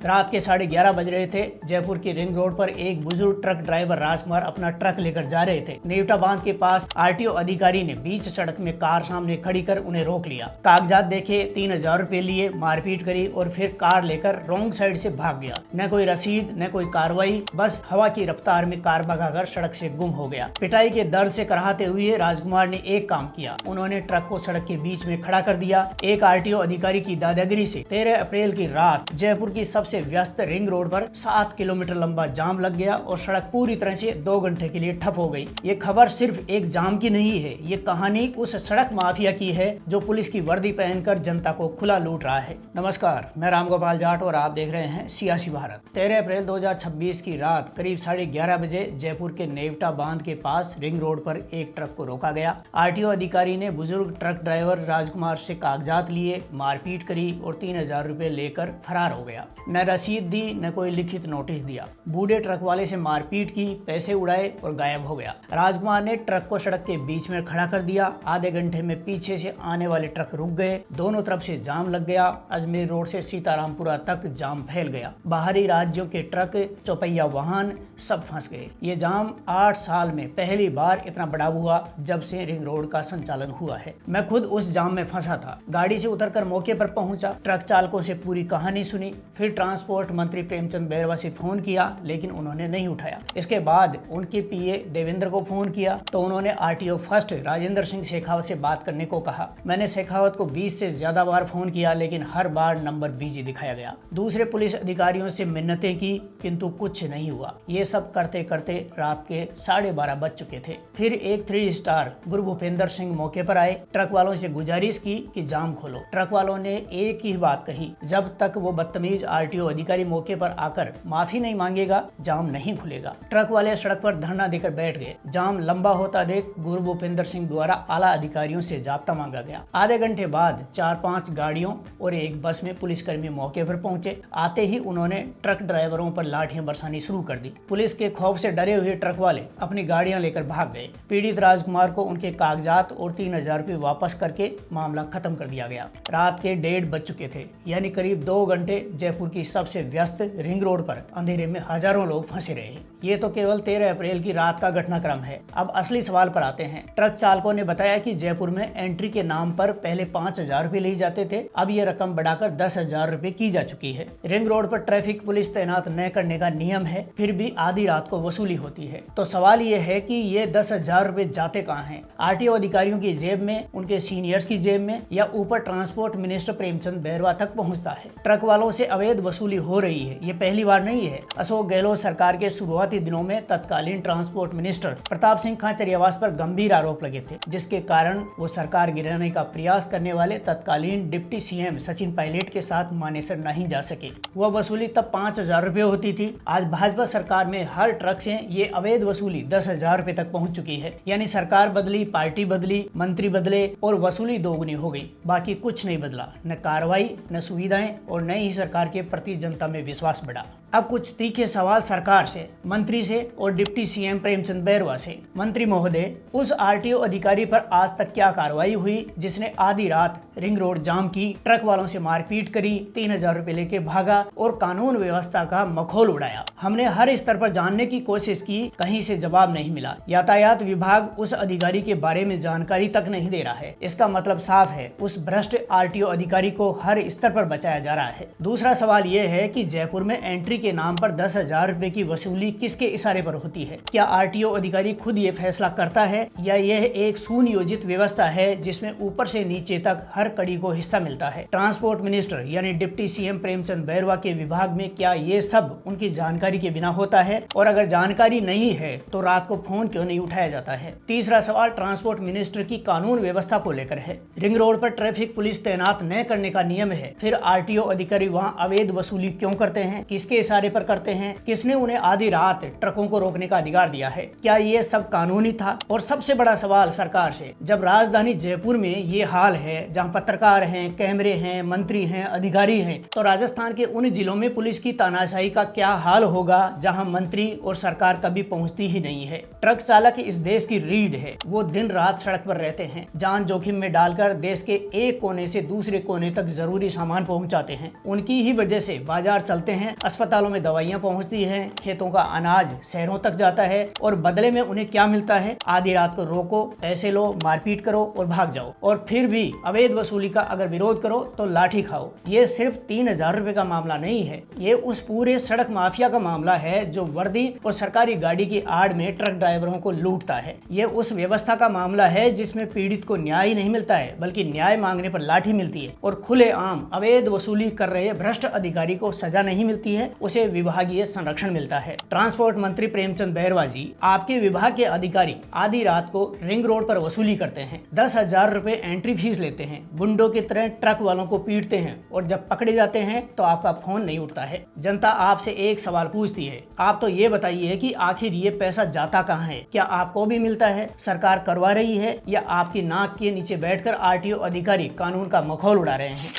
रात के 11:30 बज रहे थे। जयपुर की रिंग रोड पर एक बुजुर्ग ट्रक ड्राइवर राजकुमार अपना ट्रक लेकर जा रहे थे। नेवटा बांध के पास आरटीओ अधिकारी ने बीच सड़क में कार सामने खड़ी कर उन्हें रोक लिया। कागजात देखे, 3000 रुपए लिए, मारपीट करी और फिर कार लेकर रॉन्ग साइड से भाग गया। न कोई रसीद न कोई कार्रवाई, बस हवा की रफ्तार में कार भगाकर सड़क से गुम हो गया। पिटाई के दर्द से कराहते हुए राजकुमार ने एक काम किया, उन्होंने ट्रक को सड़क के बीच में खड़ा कर दिया। एक आरटीओ अधिकारी की दादागिरी से 13 अप्रैल की रात जयपुर की सबसे व्यस्त रिंग रोड पर 7 किलोमीटर लंबा जाम लग गया और सड़क पूरी तरह से 2 घंटे के लिए ठप हो गई। ये खबर सिर्फ एक जाम की नहीं है, ये कहानी उस सड़क माफिया की है जो पुलिस की वर्दी पहनकर जनता को खुला लूट रहा है। नमस्कार, मैं रामगोपाल जाट और आप देख रहे हैं सियासी भारत। 13 अप्रैल 2026 की रात करीब 11:30 बजे जयपुर के नेवटा बांध के पास रिंग रोड पर एक ट्रक को रोका गया। आरटीओ अधिकारी ने बुजुर्ग ट्रक ड्राइवर राजकुमार से कागजात लिए, मारपीट करी और 3000 रुपए लेकर फरार हो गया। न रसीद दी न कोई लिखित नोटिस दिया। बूढ़े ट्रक वाले से मारपीट की, पैसे उड़ाए और गायब हो गया। राजकुमार ने ट्रक को सड़क के बीच में खड़ा कर दिया। आधे घंटे में पीछे से आने वाले ट्रक रुक गए, दोनों तरफ से जाम लग गया। अजमेर रोड से सीतारामपुरा तक जाम फैल गया। बाहरी राज्यों के ट्रक, चौपहिया वाहन सब फंस गए। ये जाम 8 साल में पहली बार इतना बड़ा हुआ जब से रिंग रोड का संचालन हुआ है। मैं खुद उस जाम में फंसा था। गाड़ी से उतरकर मौके पर पहुंचा, ट्रक चालकों से पूरी कहानी सुनी, फिर ट्रांसपोर्ट मंत्री प्रेमचंद बैरवा से फोन किया लेकिन उन्होंने नहीं उठाया। इसके बाद उनके पीए देवेंद्र को फोन किया तो उन्होंने आरटीओ फर्स्ट राजेंद्र सिंह शेखावत से बात करने को कहा। मैंने शेखावत को 20 से ज्यादा बार फोन किया लेकिन हर बार नंबर बिजी दिखाया गया। दूसरे पुलिस अधिकारियों से मिन्नतें की किंतु कुछ नहीं हुआ। ये सब करते करते रात के 12:30 बज चुके थे। फिर एक 3 स्टार गुरु भूपेंद्र सिंह मौके पर आए। ट्रक वालों से गुजारिश की कि जाम खोलो। ट्रक वालों ने एक ही बात कही, जब तक वो बदतमीज आरटीओ अधिकारी मौके पर आकर माफी नहीं मांगेगा जाम नहीं खुलेगा। ट्रक वाले सड़क पर धरना देकर बैठ गए। जाम लंबा होता देख गुरु भूपेंद्र सिंह द्वारा आला अधिकारियों से जाब्ता मांगा गया। आधे घंटे बाद 4-5 गाड़ियों और एक बस में पुलिसकर्मी मौके पर पहुंचे। आते ही उन्होंने ट्रक ड्राइवरों पर लाठियां बरसानी शुरू कर दी। पुलिस के खौफ से डरे हुए ट्रक वाले अपनी गाड़ियां लेकर भाग गए। पीड़ित राजकुमार को उनके कागजात और 3000 रुपए वापस करके मामला खत्म कर दिया गया। रात के 1:30 बज चुके थे, यानी करीब 2 घंटे जयपुर की सबसे व्यस्त रिंग रोड पर अंधेरे में हजारों लोग फंसे रहे। ये तो केवल 13 अप्रैल की रात का घटनाक्रम है। अब असली सवाल पर आते हैं। ट्रक चालकों ने बताया कि जयपुर में एंट्री के नाम पर पहले 5000 रुपए लिए जाते थे, अब ये रकम बढ़ाकर 10,000 रुपए की जा चुकी है। रिंग रोड पर ट्रैफिक पुलिस तैनात न करने का नियम है, फिर भी आधी रात को वसूली होती है। तो सवाल ये है कि ये 10,000 रुपए जाते कहाँ हैं? आरटीओ अधिकारियों की जेब में, उनके सीनियर्स की जेब में, या ऊपर ट्रांसपोर्ट मिनिस्टर प्रेमचंद बैरवा तक पहुंचता है? ट्रक वालों से अवैध वसूली हो रही है, ये पहली बार नहीं है। अशोक गहलोत सरकार के शुरुआती दिनों में तत्कालीन ट्रांसपोर्ट मिनिस्टर प्रताप सिंह खाचरियावास पर गंभीर आरोप लगे थे, जिसके कारण वो सरकार गिराने का प्रयास करने वाले तत्कालीन डिप्टी सीएम सचिन पायलट के साथ मानेसर नहीं जा सके। वह वसूली तब 5000 रुपए होती थी। आज भाजपा सरकार में हर ट्रक से ये अवैध वसूली 10,000 रुपए तक पहुंच चुकी है। यानी सरकार बदली, पार्टी बदली, मंत्री बदले और वसूली दोगुनी हो गई। बाकी कुछ नहीं बदला, न कार्रवाई, न सुविधाएं और न ही सरकार के प्रति जनता में विश्वास बढ़ा। अब कुछ तीखे सवाल सरकार से, मंत्री से और डिप्टी सीएम प्रेमचंद बैरवा से। मंत्री महोदय, उस आरटीओ अधिकारी पर आज तक क्या कार्रवाई हुई जिसने आधी रात रिंग रोड जाम की, ट्रक वालों से मारपीट करी, 3000 रुपए लेके भागा और कानून व्यवस्था का मखौल उड़ाया? हमने हर स्तर पर जानने की कोशिश की, कहीं से जवाब नहीं मिला। यातायात विभाग उस अधिकारी के बारे में जानकारी तक नहीं दे रहा है। इसका मतलब साफ है, उस भ्रष्ट आरटीओ अधिकारी को हर स्तर पर बचाया जा रहा है। दूसरा सवाल यह है कि जयपुर में एंट्री के नाम पर 10,000 रुपए की वसूली किसके इशारे पर होती है? क्या आरटीओ अधिकारी खुद ये फैसला करता है या यह एक सुनियोजित व्यवस्था है जिसमें ऊपर से नीचे तक हर कड़ी को हिस्सा मिलता है? ट्रांसपोर्ट मिनिस्टर यानी डिप्टी सीएम प्रेमचंद बैरवा के विभाग में क्या ये सब उनकी जानकारी के बिना होता है? और अगर जानकारी नहीं है तो रात को फोन क्यों नहीं उठाया जाता है? तीसरा सवाल ट्रांसपोर्ट मिनिस्टर की कानून व्यवस्था को लेकर है। रिंग रोड पर ट्रैफिक पुलिस तैनात न करने का नियम है, फिर आरटीओ अधिकारी वहां अवैध वसूली क्यों करते हैं? किसके इशारे पर करते हैं? किसने उन्हें आधी रात ट्रकों को रोकने का अधिकार दिया है? क्या ये सब कानूनी था? और सबसे बड़ा सवाल सरकार से, जब राजधानी जयपुर में ये हाल है, जहां पत्रकार हैं, कैमरे हैं, मंत्री हैं, अधिकारी हैं, तो राजस्थान के उन जिलों में पुलिस की तानाशाही का क्या हाल होगा जहां मंत्री और सरकार कभी पहुंचती ही नहीं है? ट्रक चालक इस देश की रीढ़ है। वो दिन रात सड़क पर रहते हैं, जान जोखिम में डालकर देश के एक कोने से दूसरे कोने तक जरूरी सामान पहुंचाते हैं। उनकी ही वजह से से बाजार चलते हैं, अस्पतालों में दवाइयाँ पहुँचती हैं, खेतों का अनाज शहरों तक जाता है और बदले में उन्हें क्या मिलता है? आधी रात को रोको, पैसे लो, मारपीट करो और भाग जाओ। और फिर भी अवैध वसूली का अगर विरोध करो तो लाठी खाओ। ये सिर्फ 3,000 रुपए का मामला नहीं है, ये उस पूरे सड़क माफिया का मामला है जो वर्दी और सरकारी गाड़ी की आड़ में ट्रक ड्राइवरों को लूटता है। ये उस व्यवस्था का मामला है जिसमें पीड़ित को न्याय नहीं मिलता है, बल्कि न्याय मांगने पर लाठी मिलती है। और खुलेआम अवैध वसूली कर रहे भ्रष्ट अधिकारी को सजा नहीं मिलती है, उसे विभागीय संरक्षण मिलता है। ट्रांसपोर्ट मंत्री प्रेमचंद बैरवा जी, आपके विभाग के अधिकारी आधी रात को रिंग रोड पर वसूली करते हैं, 10,000 रुपए एंट्री फीस लेते हैं, गुंडों की तरह ट्रक वालों को पीटते हैं और जब पकड़े जाते हैं तो आपका फोन नहीं उठता है। जनता आपसे एक सवाल पूछती है, आप तो ये बताइए कि आखिर ये पैसा जाता कहाँ है? क्या आपको भी मिलता है? सरकार करवा रही है या आपकी नाक के नीचे बैठकर आरटीओ अधिकारी कानून का मखौल उड़ा रहे हैं?